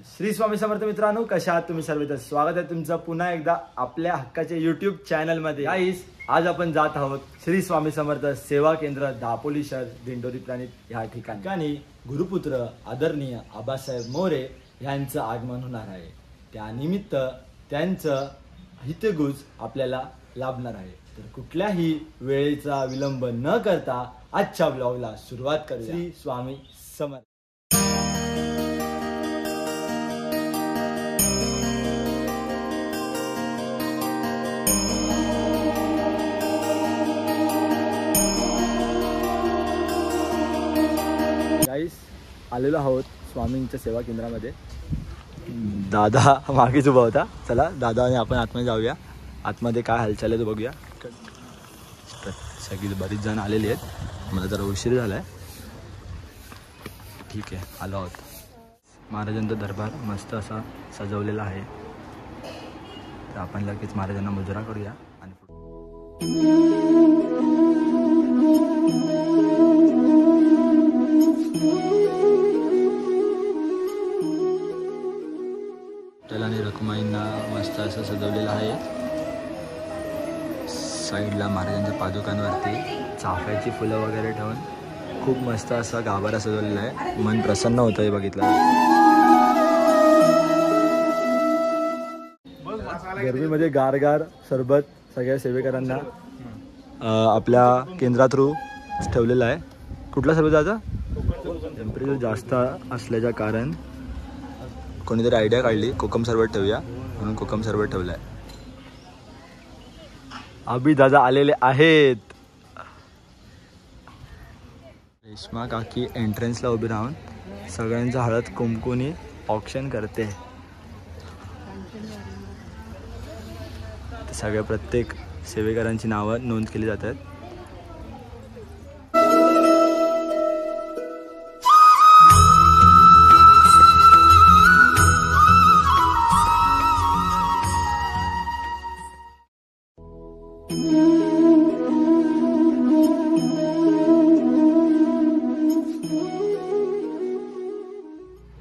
श्री स्वामी समर्थ मित्रांनो, कशा आहात तुम्ही सर्व? स्वागत आहे तुमचं पुन्हा एकदा आपल्या हक्काच्या यूट्यूब चॅनलमध्ये. गाईस, आज आपण जात आहोत श्री स्वामी समर्थ सेवा केंद्र दापोली शहर दिंडोरी प्रणित या ठिकाणी. गुरुपुत्र आदरणीय आबासाहेब मोरे यांचं आगमन होणार आहे. त्यानिमित्त त्यांचं हितगुज आपल्याला लाभणार आहे. तर कुठल्याही वेळेचा विलंब न करता आजच्या ब्लॉगला सुरुवात करूया. श्री स्वामी समर्थ. आलेलो आहोत स्वामींच्या सेवा केंद्रामध्ये. दादा मागेच उभा होता. चला दादा आणि आपण आतमध्ये जाऊया. आतमध्ये काय हालचाल आहे तो बघूया. सगळी बरीच जण आलेली आहेत. मला जरा उशीर झाला आहे. ठीक आहे, आलो आहोत. महाराजांचा दरबार मस्त असा सजवलेला आहे. तर आपण लगेच महाराजांना मुजरा करूया आणि आणि रखुमाईंना मस्त असं सजवलेलं आहे. साईडला महाराजांच्या पादुकांवरती चाफ्याची फुलं वगैरे ठेवून खूप मस्त असा गाभारा सजवलेला आहे. मन प्रसन्न होतं हे बघितलं. गरमीमध्ये गारगार सरबत सगळ्या सेवेकरांना आपल्या केंद्रात थ्रू ठेवलेलं आहे. कुठला सरबत दादा? टेम्परेचर जास्त असल्याच्या कारण कोणीतरी आयडिया काढली कोकम सरबत ठेवूया म्हणून कोकम सरबत ठेवलं आहे. अभि दादा आलेले आहेत. रेश्मा काकी एंट्रन्सला उभी राहून सगळ्यांचा हळद कुंकुनी ऑक्शन करते. सगळ्या प्रत्येक सेवेकरांची नावं नोंद केली जातात.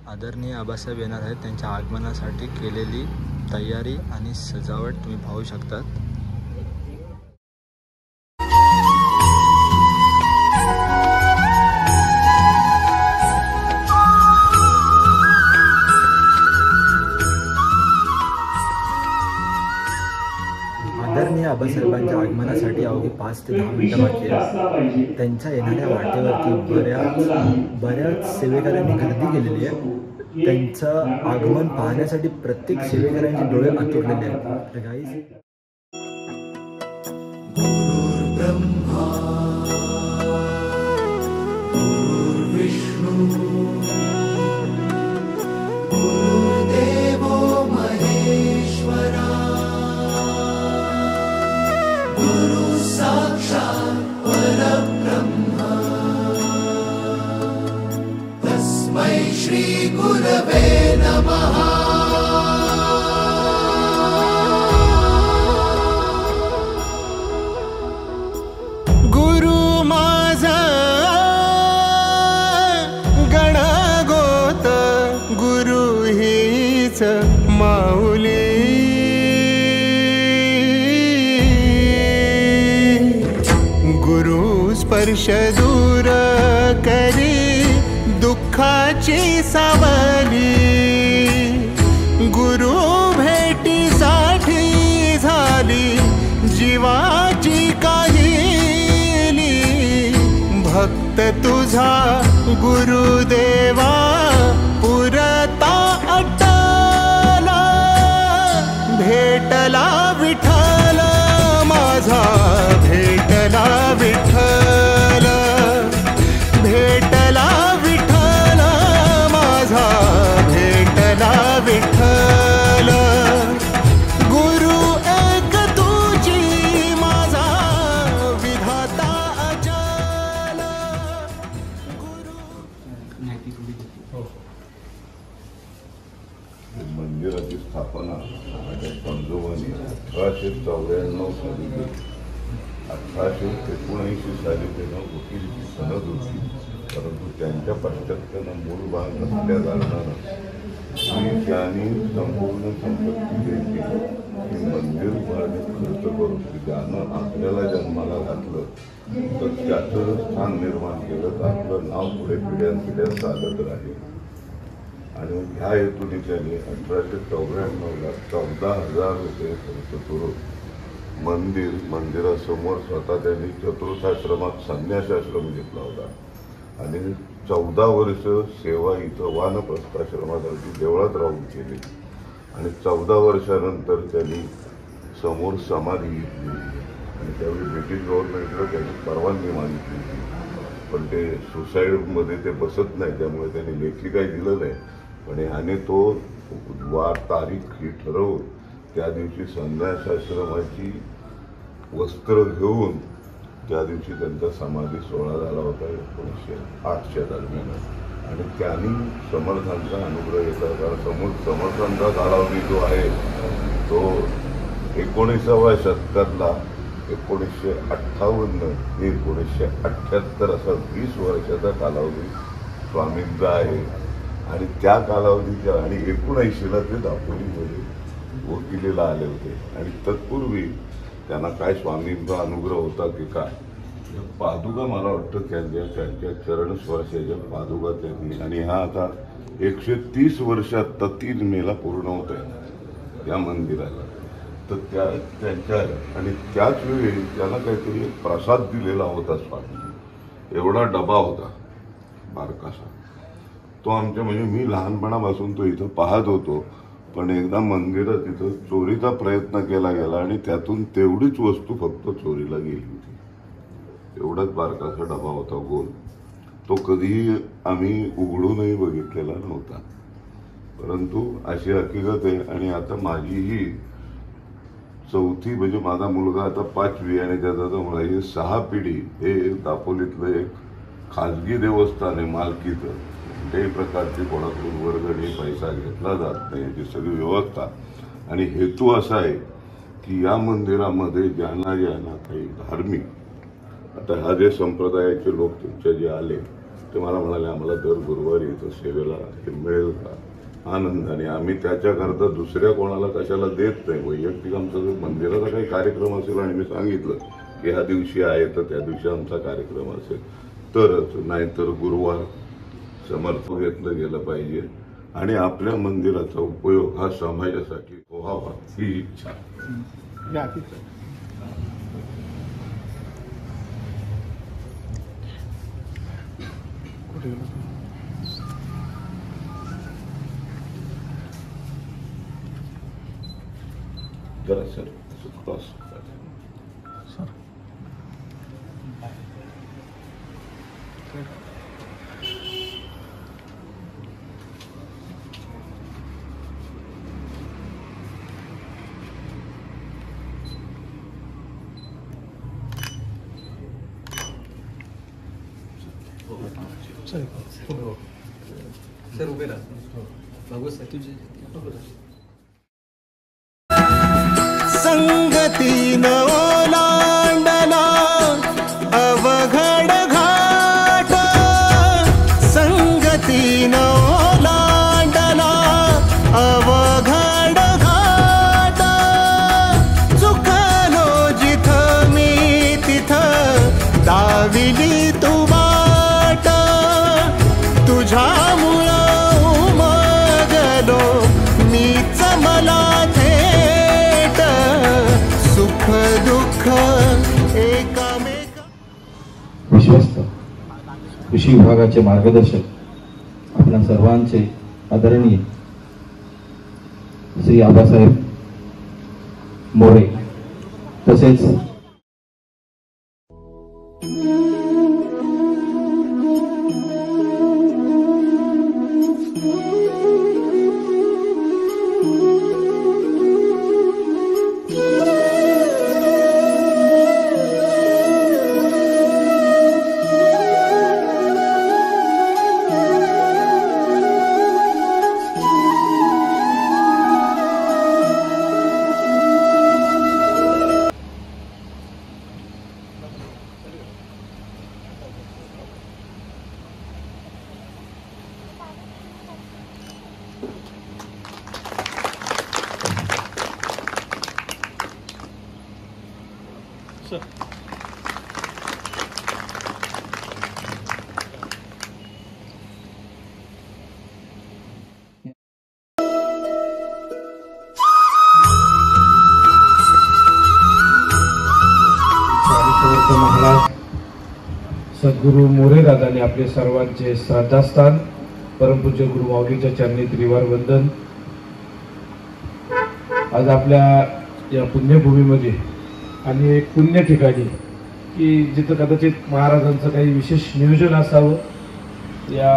आदरणीय आबासाहेब येणार आहेत. त्यांच्या आगमनासाठी केलेली तयारी आणि सजावट तुम्ही पाहू शकतात. आदरणीय आबासाहेबांच्या आगमनासाठी अवघी 5 ते 10 मिनिटं बाकी आहे. त्यांच्या येणाऱ्या वाटेवरती बऱ्याच सेवेकरांनी गर्दी केलेली आहे. त्यांचं आगमन पाहण्यासाठी प्रत्येक सेवेकरांचे डोळे आतुरलेले आहेत. तर गाईस, श्री गुरवे नमः. गुरु माझा गणगोत, गुरु हीच माऊली. गुरु स्पर्श दूर करी दुःखाची सावली. गुरु भेटीसाठी झाली जीवाची काहिली. भक्त तुझा गुरुदेवा पुरता अटला. भेटला विठ्ठल माझा, भेटला विठ्ठल, भेटला विठ्ठल माझा, भेटला विठ्ठल. गुरु एक तुझी माझा विधाता अचल. मंदिराची स्थापना पंजोबांनी 1894 साली केली. 1879 साली त्यानं वकिलीची सनद होती. परंतु त्यांच्या पाश्चात्यानं मूळ भाग नसल्या कारणानं श्री त्यांनी संपूर्ण संपत्ती द्यायची की मंदिर उभारणी खर्च करून ज्यानं आपल्याला जन्माला घातलं तर त्याचं स्थान निर्माण केलं तर आपलं नाव पुढे पिढ्यानपिढ्या चालत राहील. आणि ह्या हेतूने त्यांनी 1894ला 14,000 रुपये खर्च करून मंदिरासमोर स्वतः त्यांनी चतुर्थाश्रमात संन्यासाश्रम घेतला होता आणि 14 वर्ष सेवा इथं वानप्रस्थाश्रमात देवळात राहून केली. आणि 14 वर्षानंतर त्यांनी समोर समाधी घेतली आणि त्यावेळी ब्रिटिश गव्हर्नमेंटला त्यांनी परवानगी मागितली होती, पण ते सुसाईडमध्ये ते बसत नाही, त्यामुळे त्यांनी लेखी काही दिलं नाही. पण ह्याने तो तारीख ही ठरवून त्या दिवशी संन्यासाश्रमाची वस्त्र घेऊन त्या दिवशी त्यांचा समाधी सोहळा झाला होता 1908च्या दरम्यान. आणि त्यांनी समर्थांचा अनुग्रह घेतला, कारण समर्थांचा कालावधी जो आहे तो 19व्या शतकातला 1958 ते 1978 असा 20 वर्षाचा कालावधी स्वामींचा आहे. आणि त्या कालावधीच्या आणि 79ला ते दापोलीमध्ये वकिलीला आले होते. आणि तत्पूर्वी त्यांना काय स्वामींचा अनुग्रह होता की काय, पादुका मला वाटतं त्यांच्या चरणस्पर्शाच्या पादुका त्यांनी, आणि हा आता 130 वर्षात 3 मेला पूर्ण होत आहे या मंदिराला. तर त्यांच्या आणि त्याच वेळी त्यांना काहीतरी एक प्रसाद दिलेला होता स्वामी, एवढा डबा होता बारकासा. तो आमच्या म्हणजे मी लहानपणापासून तो इथं पाहत होतो, पण एकदा मंदिरात तिथं चोरीचा प्रयत्न केला गेला आणि त्यातून तेवढीच वस्तू फक्त चोरीला गेली होती. एवढाच बारकासा डबा होता गोल. तो कधीही आम्ही उघडूनही बघितलेला नव्हता, परंतु अशी हकीकत आहे. आणि आता माझीही 4थी म्हणजे माझा मुलगा आता 5वी आणि त्याचा जो मुलगा, ही 6 पिढी हे दापोलीतलं एक खाजगी देवस्थान आहे मालकीचं. कुठल्याही प्रकारची कोणाकडून वर्गणी पैसा घेतला जात नाही, याची सगळी व्यवस्था. आणि हेतू असा आहे की या मंदिरामध्ये ज्यांना काही धार्मिक, आता हा जे संप्रदायाचे लोक तुमच्या जे आले ते मला म्हणाले आम्हाला दर गुरुवारी इथं सेवेला हे मिळेल का, आनंदाने. आम्ही त्याच्याकरता दुसऱ्या कोणाला कशाला देत नाही, वैयक्तिक आमचा जर मंदिराचा काही कार्यक्रम असेल आणि मी सांगितलं की ह्या दिवशी आहे तर त्या दिवशी आमचा कार्यक्रम असेल तरच, नाहीतर गुरुवार समर्थ घेतलं गेलं पाहिजे. आणि आपल्या मंदिराचा उपयोग हा समाजासाठी व्हावा ही इच्छा. जरा सर क्रॉस सर उभे राहा. भागवत सर तुझे संगतीन ओलांडला अवघड घाट, संगतीन ओलांडला अवघड घाट. चुकलो जिथं मी तिथं दाविली तू वाट, तुझ्यामुळं उमगलो मीच मला थेट, सुख दुःख एकामेक. विश्वस्त कृषी विभागाचे मार्गदर्शक आपल्या सर्वांचे आदरणीय श्री आबासाहेब मोरे, तसेच महाराज सद्गुरू मोरे दादांनी आपले सर्वांचे श्रद्धास्थान परमपूज्य गुरु माऊलीच्या चरणी त्रिवार वंदन. आज आपल्या या पुण्यभूमीमध्ये आणि एक पुण्य ठिकाणी की जिथं कदाचित महाराजांचं काही विशेष नियोजन असावं, या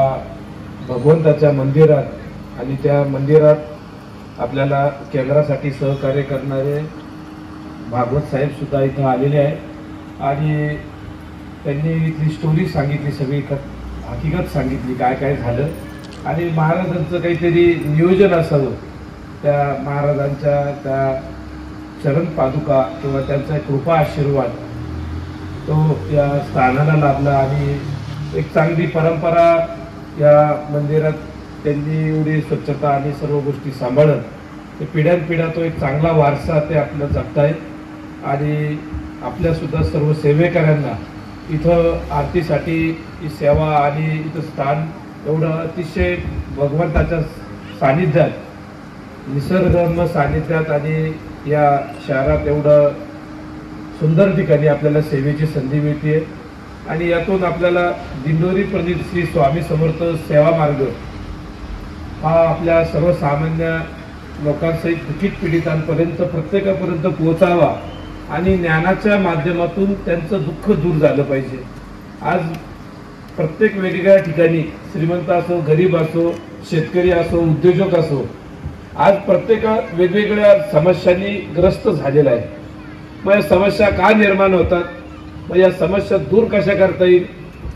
भगवंताच्या मंदिरात आणि त्या मंदिरात आपल्याला केंद्रासाठी सहकार्य करणारे भागवत साहेब सुद्धा इथं आलेले आहे आणि त्यांनी इथली स्टोरी सांगितली, सगळी हकीकत सांगितली काय काय झालं आणि महाराजांचं काहीतरी नियोजन असावं. त्या महाराजांच्या त्या चरण पादुका किंवा त्यांचा कृपा आशीर्वाद तो या स्थानाला लाभला आणि एक चांगली परंपरा या मंदिरात त्यांनी एवढी स्वच्छता आणि सर्व गोष्टी सांभाळत ते पिढ्यानपिढ्या तो एक चांगला वारसा ते आपलं जपतायत आणि आपल्यासुद्धा सर्व सेवेकऱ्यांना इथं आरतीसाठी ही सेवा आणि इथं स्थान एवढं अतिशय भगवंताच्या सानिध्यात, निसर्गरम्य सानिध्यात आणि या शहरात एवढं सुंदर ठिकाणी आपल्याला सेवेची संधी मिळते आणि यातून आपल्याला दिंडोरी प्रणीत श्री स्वामी समर्थ सेवा मार्ग हा आपल्या सर्वसामान्य लोकांसहित दुःखित पीडितांपर्यंत प्रत्येकापर्यंत पोहोचावा आणि ज्ञानाच्या माध्यमातून त्यांचं दुःख दूर झालं पाहिजे. आज प्रत्येक वेगवेगळ्या ठिकाणी श्रीमंत असो, गरीब असो, शेतकरी असो, उद्योजक असो, आज प्रत्येक वेगवेगळ्या समस्यांनी ग्रस्त झालेला आहे. मग या समस्या का निर्माण होतात, मग या समस्या दूर कशा करता येईल,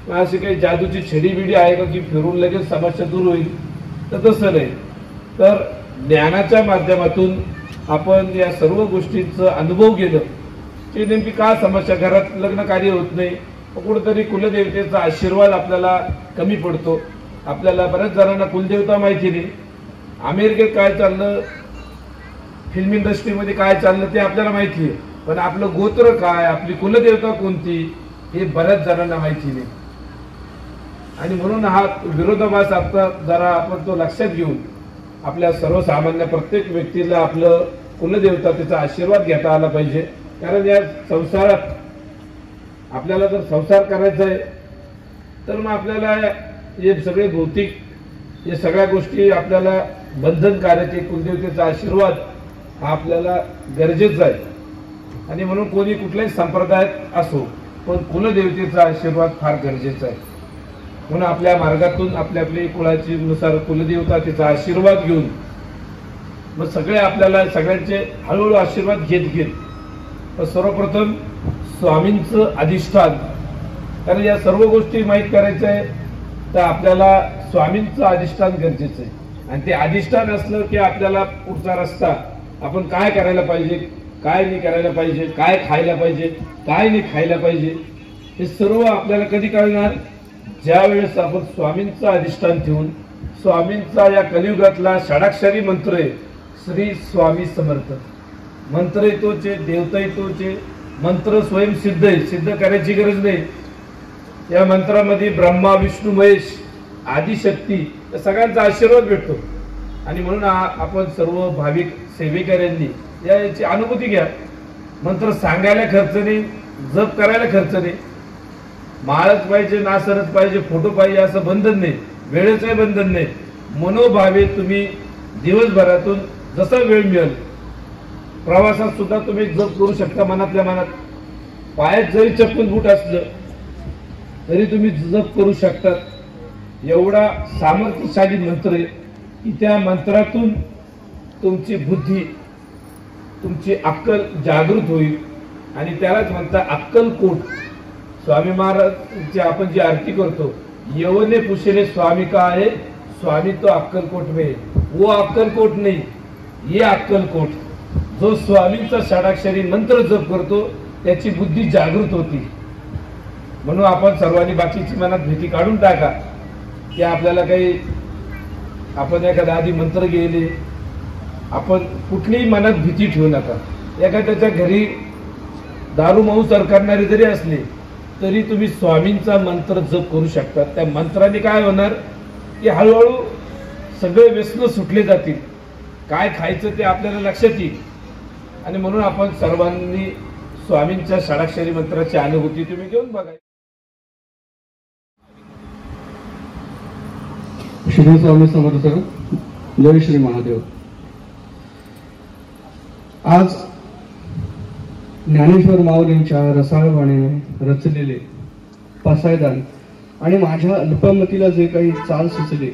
मग अशी काही जादूची छडीबिडी आहे का की फिरून लगेच समस्या दूर होईल, तर तसं नाही. तर ज्ञानाच्या माध्यमातून आपण या सर्व गोष्टींचा अनुभव घेणं की नेमकी का समस्या, घरात लग्न कार्य होत नाही, कुठेतरी कुलदेवतेचा आशीर्वाद आपल्याला कमी पडतो. आपल्याला बऱ्याच जणांना कुलदेवता माहिती नाही, अमेरिकेत काय चाललं, फिल्म इंडस्ट्रीमध्ये काय चाललं ते आपल्याला माहिती आहे, पण आपलं गोत्र काय, आपली कुलदेवता कोणती हे बऱ्याच जणांना माहिती नाही. आणि म्हणून हा विरोधाभास आता जरा आपण तो लक्षात घेऊन आपल्या सर्वसामान्य प्रत्येक व्यक्तीला आपलं कुलदेवता त्याचा आशीर्वाद घेता आला पाहिजे. कारण या संसारात आपल्याला जर संसार करायचा आहे तर मग आपल्याला हे सगळे भौतिक हे सगळ्या गोष्टी आपल्याला बंधनकारक आहे. कुलदेवतेचा आशीर्वाद हा आपल्याला गरजेचा आहे आणि म्हणून कोणी कुठल्याही संप्रदायात असो पण कुलदेवतेचा आशीर्वाद फार गरजेचा आहे. म्हणून आपल्या मार्गातून आपल्या कुळाची नुसार कुलदेवता तिचा आशीर्वाद घेऊन मग सगळे आपल्याला सगळ्यांचे हळूहळू आशीर्वाद घेत सर्वप्रथम स्वामींचं अधिष्ठान, कारण या सर्व गोष्टी माहीत करायचं आहे तर आपल्याला स्वामींचं अधिष्ठान गरजेचं आहे आणि ते अधिष्ठान असलं की आपल्याला पुढचा रस्ता आपण काय करायला पाहिजे, काय नाही करायला पाहिजे, काय खायला पाहिजे, काय नाही खायला पाहिजे, हे सर्व आपल्याला कधी कळणार, ज्या वेळेस आपण स्वामींचं अधिष्ठान ठेवून स्वामींचा या कलियुगातला षडाक्षरी मंत्र आहे श्री स्वामी समर्थ. मंत्र तोचे, देवता तोचे, मंत्र स्वयंसिद्ध आहे, सिद्ध करायची गरज नाही. या मंत्रामध्ये ब्रह्मा विष्णू महेश आदिशक्ती या सगळ्यांचा आशीर्वाद भेटतो आणि म्हणून आपण सर्व भाविक सेवेकऱ्यांनी याची अनुभूती घ्या. मंत्र सांगायला खर्च नाही, जप करायला खर्च नाही, माळच पाहिजे, नासरच पाहिजे, फोटो पाहिजे असं बंधन नाही, वेळेचंही बंधन नाही. मनोभावे तुम्ही दिवसभरातून जसा वेळ मिळेल प्रवासात सुद्धा तुम्ही जप करू शकता. मनातल्या मनात पायात जरी चप्पल बूट असलं तरी तुम्ही जप करू शकतात. एवढा सामर्थ्यशाली मंत्र आहे की त्या मंत्रातून तुमची बुद्धी, तुमची अक्कल जागृत होईल आणि त्यालाच म्हणतात अक्कलकोट. स्वामी महाराज आपण जी आरती करतो, यवने पुछले स्वामी का आहे, स्वामी तो अक्कलकोट में, वो अक्कलकोट नहीं ये अक्कलकोट. जो स्वामींचा षडाक्षरी मंत्र जप करतो त्याची बुद्धी जागृत होती. म्हणून आपण सर्वांनी बाकीची मनात भीती काढून टाका की आपल्याला काही, आपण एखादा आधी मंत्र गेले, आपण कुठलीही मनात भीती ठेवू नका. एखाद्याच्या घरी दारू मांसाहार करणारे जरी असले तरी तुम्ही स्वामींचा मंत्र जप करू शकता. त्या मंत्राने काय होणार की हळूहळू सगळे व्यसन सुटले जातील. काय खायचं ते आपल्याला लक्षात येईल. आणि म्हणून आपण सर्वांनी स्वामींच्या षडाक्षरी मंत्राची अनुभूती तुम्ही घेऊन बघा. श्री स्वामी समर्थ. जय श्री महादेव. आज ज्ञानेश्वर माऊलींच्या रसाळवाणीने रचलेले पसायदान आणि माझ्या अल्पमतीला जे काही चाल सुचली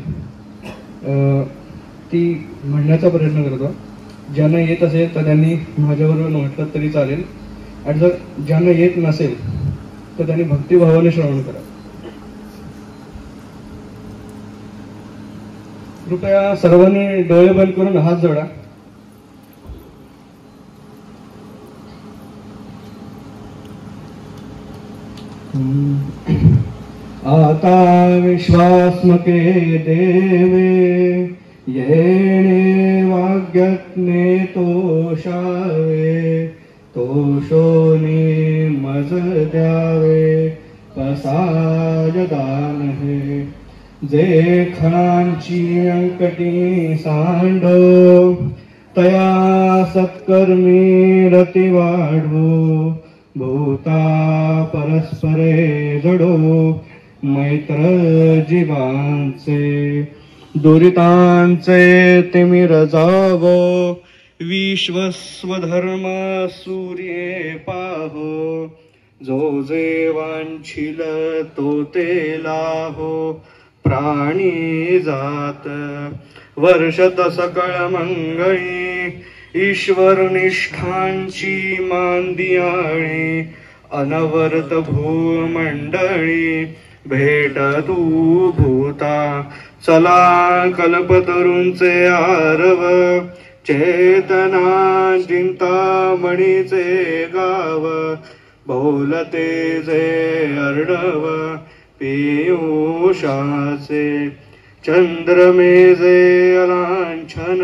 ती म्हणण्याचा प्रयत्न करतो. ज्यांना येत असेल तर त्यांनी माझ्याबरोबर म्हटलं तरी चालेल, आणि जर ज्यांना येत नसेल तर त्यांनी भक्तिभावाने श्रवण करा. कृपया सर्वांनी डोळे बंद करून हात जोडा. आता विश्वास्मके देवे येणे वाग्यज्ञे तोषावे, तोषोनी मज द्यावे पसाय दान हे. जे खणांची अंकटी सांडो तया सत्कर्मी रती वाढवो. भूता परस्परे जडो मैत्र जीवांचे. दुरितांचे तिमिर जावो विश्वस्वधर्म सूर्ये पाहो. जो जे वांछिल तो ते लाहो. प्राणी जात वर्षत सकळ मंगळी. ईश्वर निष्ठांची मांदियाळी. अनवरत भूमंडळी भेट तू भूता. चला कल्पतरूंचे आरव. चेतना चिंतामणीचे गाव. बोलते जे अर्णव पियुषाचे. चंद्रमेजे अलांछन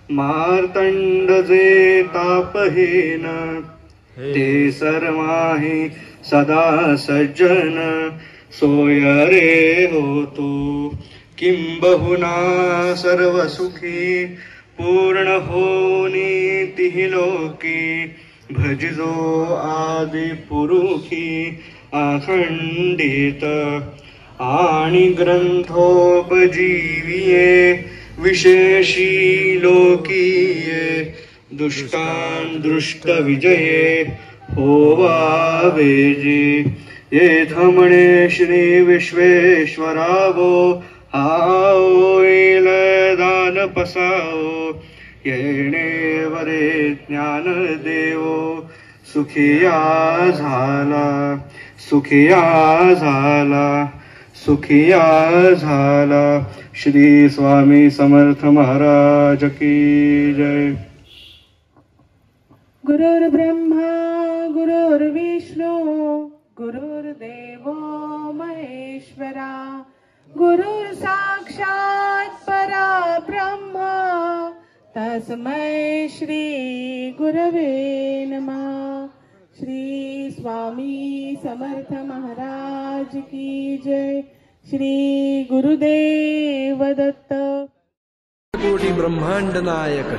मार्तंड जे तापहीन. ते सर्वाही सदा सज्जन सोय रे होतो. किंबहुना सर्व सुखी पूर्ण होनी तिहि लोकी. भजिजो आदि पुरुषी अखंडित. आणि ग्रंथोपजीविये विशेषी लोकीये. दुष्टान दृष्ट विजये होवावे जे. येथ म्हणे श्री विश्वेश्वरावो होईल दान पसावो. येणे वरे ज्ञान देवो सुखिया झाला. सुखिया झाला. सुखिया झाला. श्री स्वामी समर्थ महाराज की जय. गुरुर्ब्रह्मा गुरुर्विष्णू गुरुर्देवो महेश्वरा. गुरुर साक्षात परब्रह्म तस्मै श्री गुरवे नमः. श्री स्वामी समर्थ महाराज की जय. श्री गुरुदेव दत्त. कोटी ब्रह्मांड नायक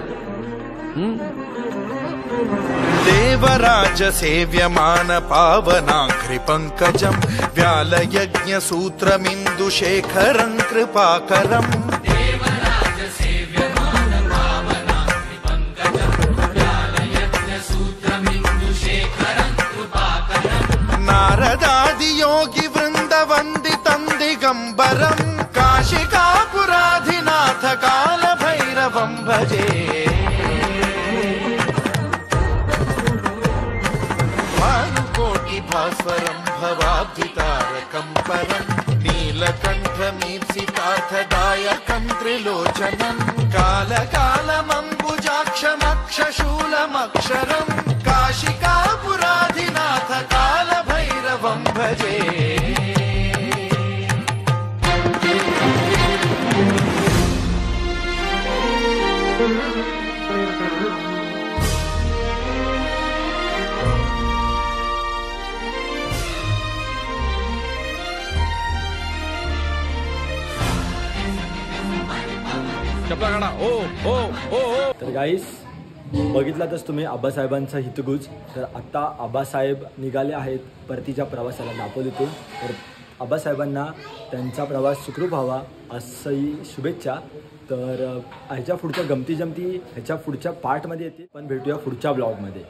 देवराज सेव्यमान पावनाघ्रि पंकजं. व्यालयज्ञ सूत्रमिन्दुशेखरं कृपाकरम्. नारदादि योगी वृंद वंदितं दिगंबरं. काशिकापुराधिनाथ काल भैरवं भजे. भानुकोटि भास्वरं भवाब्धितारकं परं. नीलकण्ठमीप्सितार्थदायकं त्रिलोचनं. कालकालमम्बुजाक्षमक्षशूलमक्षरं. काशिकापुराधिनाथ काल भैरवं भजे. चपला काढा. ओ ओ ओ ओ. तर गाईस बघितलातच तुम्ही आबासाहेबांचा हितगुज. तर आता आबासाहेब निघाले आहेत परतीच्या प्रवासाला दापोलीतून. तर आबासाहेबांना त्यांचा प्रवास सुखरूप व्हावा असंही शुभेच्छा. तर ह्याच्या पुढच्या गमती जमती ह्याच्या पुढच्या पार्टमध्ये येतील, पण भेटूया पुढच्या ब्लॉगमध्ये.